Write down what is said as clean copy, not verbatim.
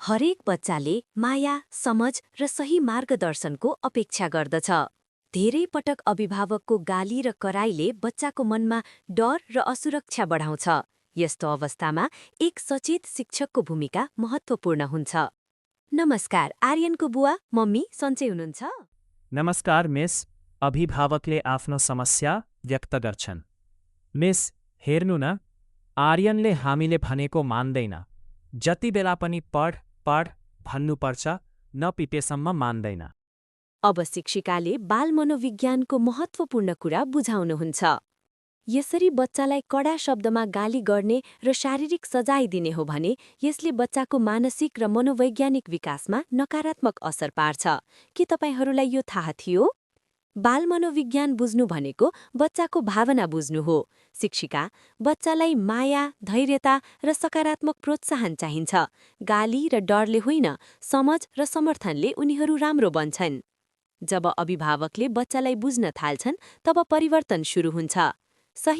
हरेक बच्चाले माया, समझ र सही मार्गदर्शनको अपेक्षा गर्दछ। धेरै पटक अभिभावकको गाली र कराइले बच्चाको मनमा डर र असुरक्षा बढाउँछ। यस्तो अवस्थामा एक सचेत शिक्षकको भूमिका महत्त्वपूर्ण हुन्छ। नमस्कार, आर्यनको बुवा, मम्मी सन्चै हुनुहुन्छ? नमस्कार मिस, अभिभावकले आफ्नो समस्या व्यक्त गर्छन्। मिस, हेर्नु न, आर्यनले हामीले भनेको मान्दैन। जति बेला पनि पढ पढ भन्नुपर्छ, नपिटेसम्म मान्दैन। अब शिक्षिकाले बाल मनोविज्ञानको महत्त्वपूर्ण कुरा बुझाउनुहुन्छ। यसरी बच्चालाई कडा शब्दमा गाली गर्ने र शारीरिक सजाय दिने हो भने यसले बच्चाको मानसिक र मनोवैज्ञानिक विकासमा नकारात्मक असर पार्छ। के तपाईहरूलाई यो थाहा थियो? बाल मनोविज्ञान बुझ्नु भनेको बच्चाको भावना बुझ्नु हो। शिक्षिका, बच्चालाई माया, धैर्यता र सकारात्मक प्रोत्साहन चाहिन्छ। गाली र डरले होइन, समझ र समर्थनले उनीहरू राम्रो बन्छन्। जब अभिभावकले बच्चालाई बुझ्न थाल्छन्, तब परिवर्तन सुरु हुन्छ। सही